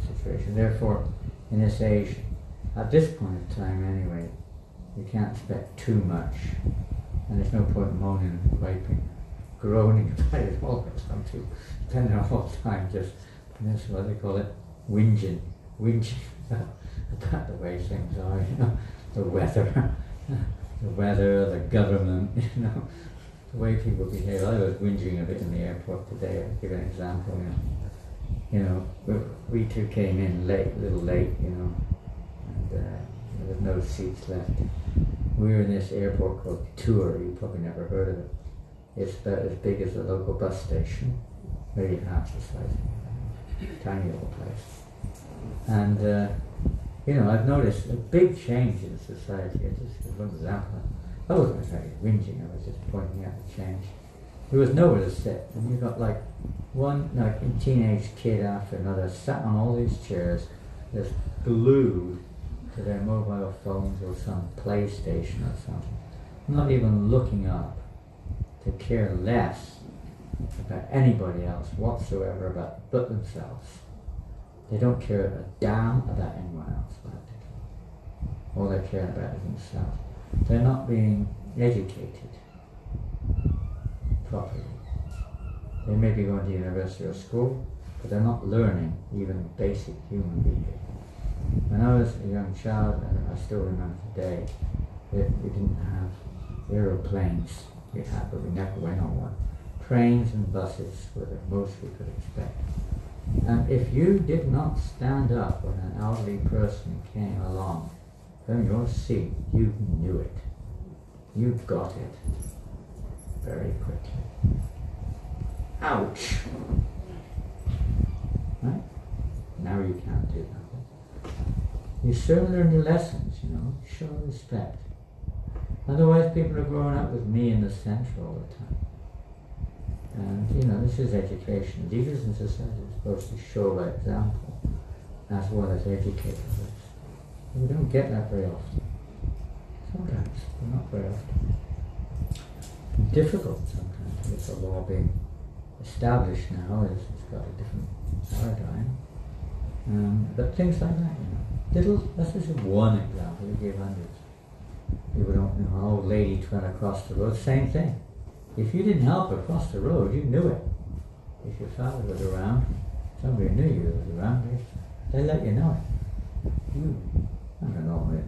situation. Therefore, in this age, at this point in time anyway, you can't expect too much. And there's no point moaning, griping, groaning about it all the time too. Spending a whole time just, that's what they call it, whinging about the way things are, the weather, the government, the way people behave. I was whinging a bit in the airport today. I'll give an example. We too came in late, a little late, and there was no seats left. We were in this airport called Tour. You probably never heard of it. It's about as big as a local bus station, maybe half the size. Tiny little place. And I've noticed a big change in society. Just as one example. I wasn't exactly whinging, I was just pointing out the change. There was nowhere to sit, and you got like one teenage kid after another sat on all these chairs, just glued to their mobile phones or some PlayStation or something, not even looking up to care less about anybody else whatsoever but themselves. They don't care a damn about anyone else. All they care about is themselves. They're not being educated properly. They may be going to university or school, but they're not learning even basic human behavior. When I was a young child, and I still remember today, that we didn't have aeroplanes. We had, but we never went on one. Trains and buses were the most we could expect. And if you did not stand up when an elderly person came along from your seat, you knew it. You got it very quickly. Ouch! Right? Now you can't do that. You still learn your lessons, show respect. Otherwise people are growing up with me in the center all the time. And this is education. Leaders in society are supposed to show by example as well as educate others. We don't get that very often. Sometimes, but not very often. It's difficult sometimes with the law being established now. It's got a different paradigm. But things like that, that's just one example. We gave hundreds. People don't an old lady trying to cross the road, same thing. If you didn't help her cross the road, you knew it. If your father was around, somebody knew you was around, they let you know it. I don't know,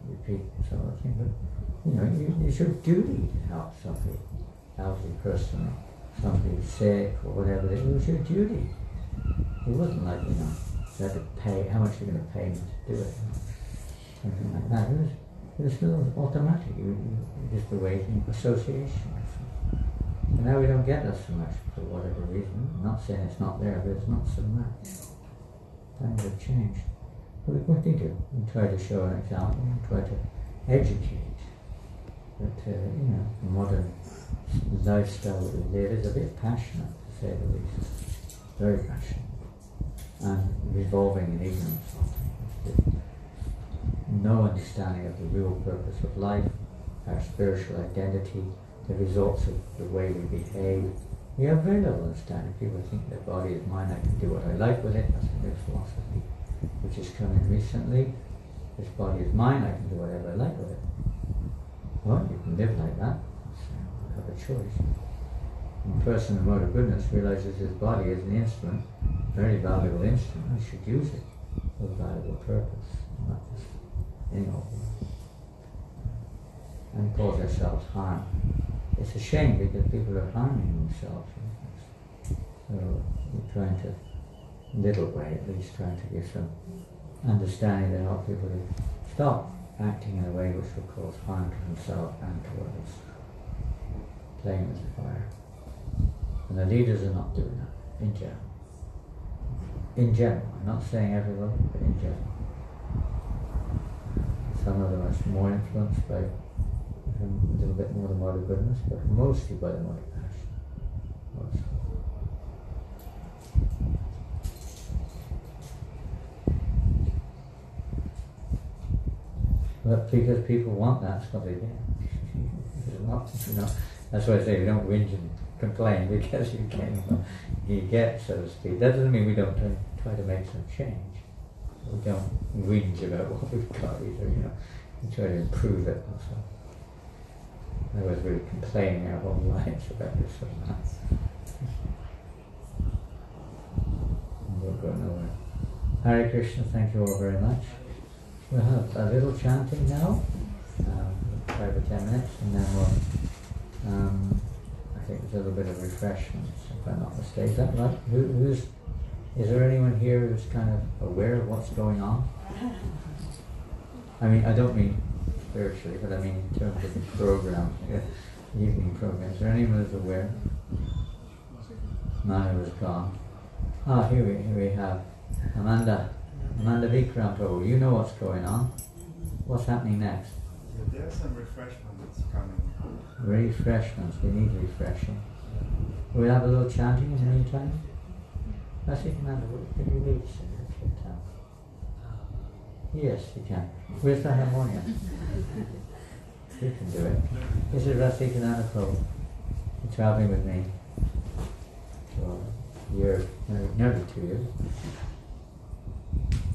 repeat some of the thing, but it's your duty to help somebody, elderly person, or somebody sick, or whatever. It was your duty. It wasn't like, you had to pay, how much you're going to pay me to do it, something like that. It was still automatic. Just the way in association. And now we don't get that so much for whatever reason. I'm not saying it's not there, but it's not so much. Times have changed. But what do you do? We try to show an example and try to educate. But, the modern lifestyle that we live is a bit passionate, to say the least. Very passionate. And revolving in ignorance often. No understanding of the real purpose of life, our spiritual identity, the results of the way we behave. We have very little understanding. People think their body is mine, I can do what I like with it. That's a new philosophy which has come in recently. This body is mine, I can do whatever I like with it. Well, you can live like that. So you have a choice. The person in the mode of goodness realizes his body is an instrument, a very valuable instrument, and should use it for a valuable purpose, not just any old one. And cause ourselves harm. It's a shame because people are harming themselves. So we're trying to, little way at least, trying to give some understanding to help people to stop acting in a way which will cause harm to themselves and to others. Playing with the fire. And the leaders are not doing that, in general. In general, I'm not saying everyone, but in general. Some of them are more influenced by a little bit more the mode of goodness, but mostly by the mode of passion. Mostly. But because people want that, that's what they do. That's why I say we don't whinge and complain because you get, so to speak. That doesn't mean we don't try to make some change. We don't whinge about what we've got either, we try to improve it also. Otherwise we're complaining our whole lives about this or that. And we'll go nowhere. Hare Krishna, thank you all very much. We'll have a little chanting now, 5 or 10 minutes, and then we'll, I think there's a little bit of refreshments, if I'm not mistaken. Is that right? Is there anyone here who's kind of aware of what's going on? I mean, I don't mean spiritually, but I mean in terms of the program, evening program. Is there anyone who's aware? Maya was gone. Here we have Amanda Vikram Prabhu. You know what's going on. What's happening next? Yeah, there's some refreshments coming. Refreshments. We need refreshing. We'll have a little chanting in the meantime. I think Amanda, can you lead us in this time? Yes, you can. Where's the harmonium? You can do it. This is Rasikananda Prabhu. He's traveling with me for a year, nearly 2 years.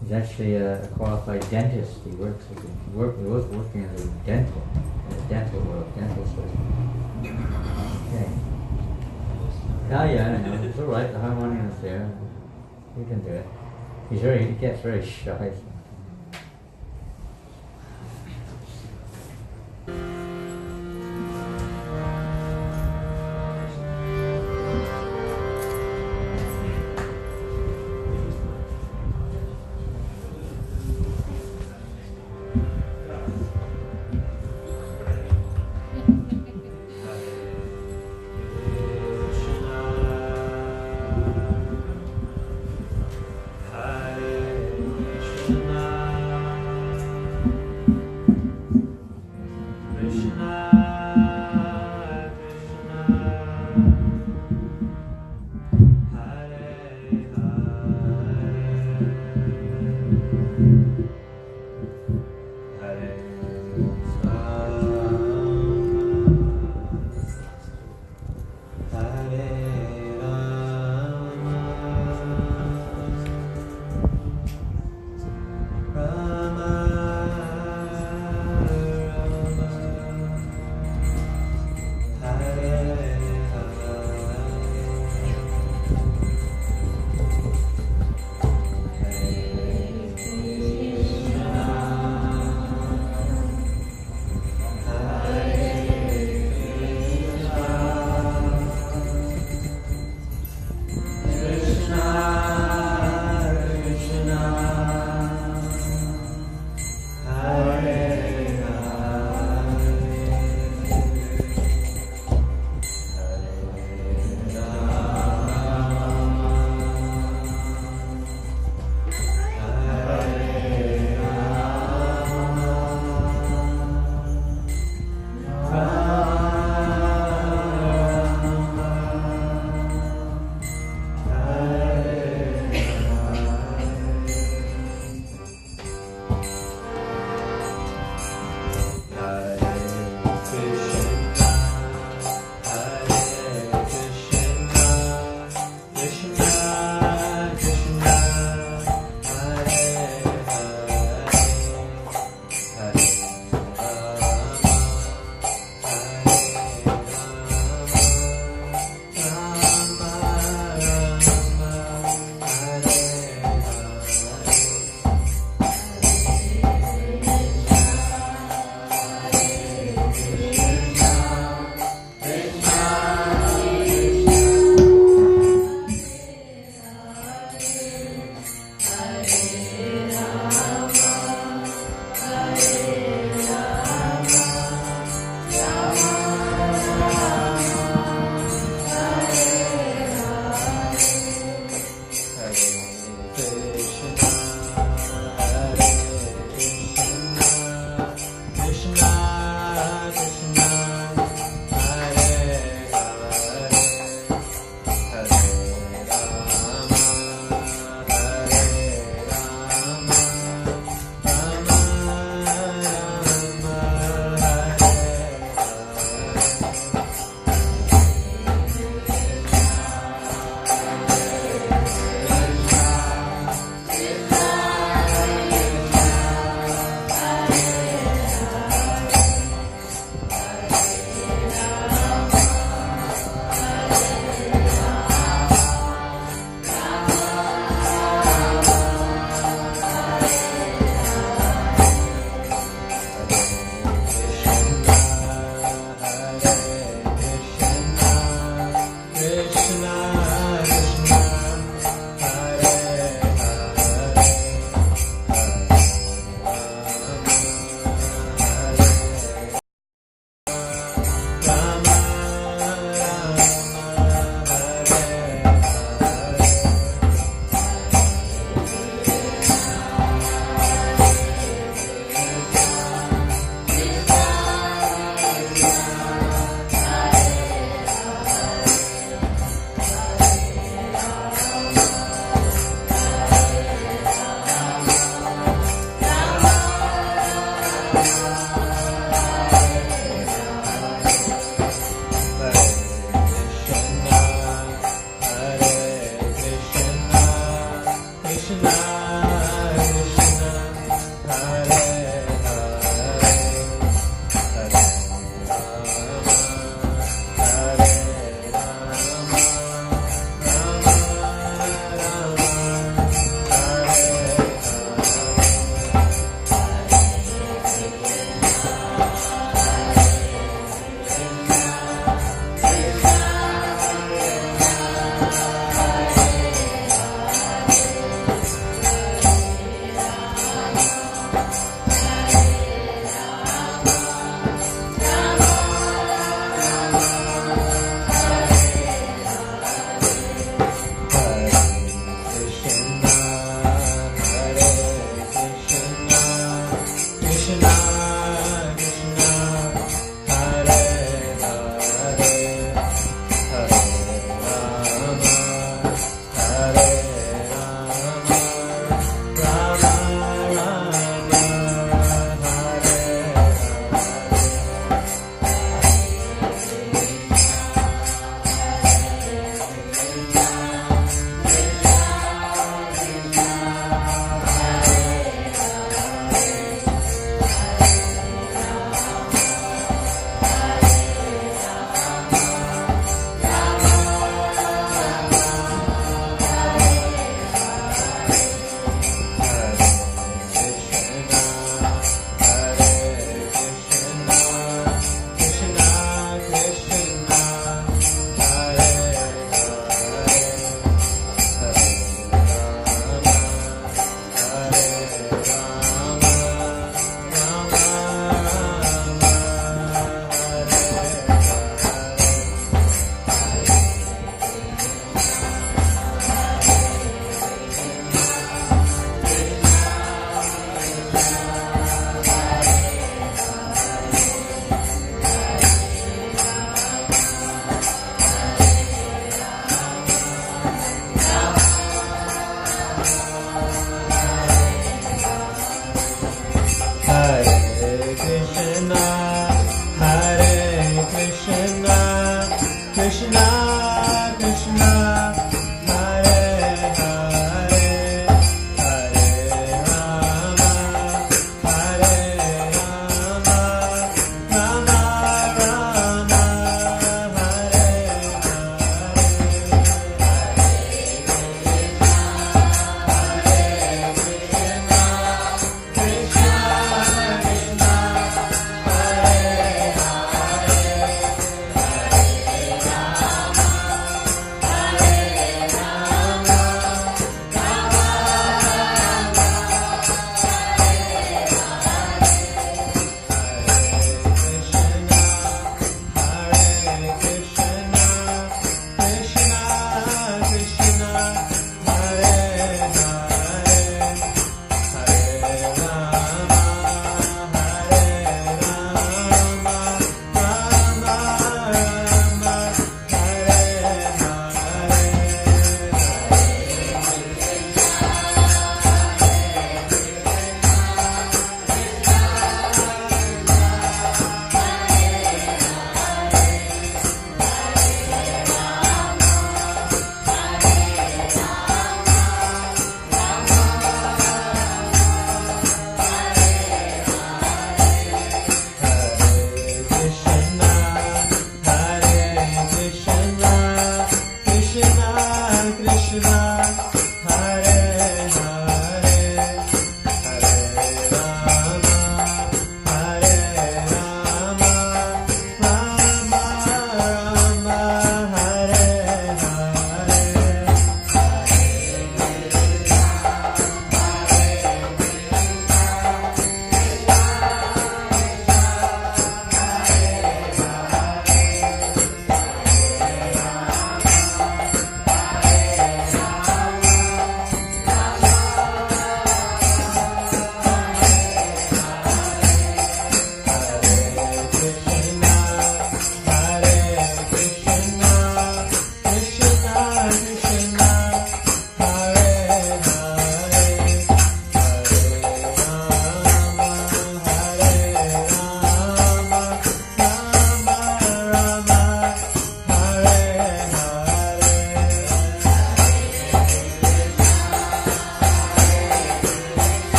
He's actually a qualified dentist. He was working as a dental surgeon. Okay. Yeah, I know. It's all right. The harmonium is there. You can do it. He gets very shy.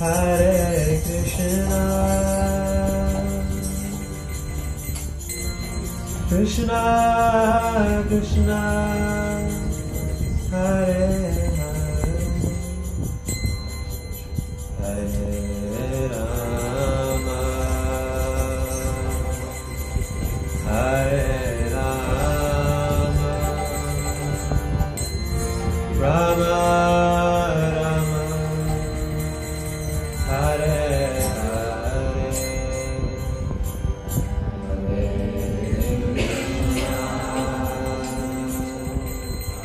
Hare Krishna, Krishna Krishna, Hare Hare, Hare Rama, Hare Rama, Rama Rama, Hare Hare,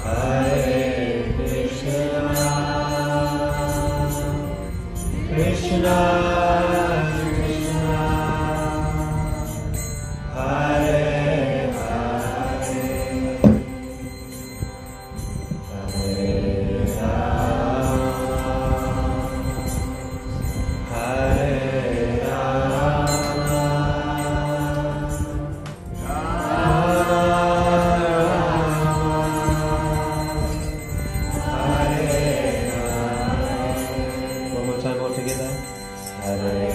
Hare Krishna, Krishna Krishna, Hare Hare, Hare Rama, Hare Rama, Rama Rama, Hare Hare. One more time all together. Hare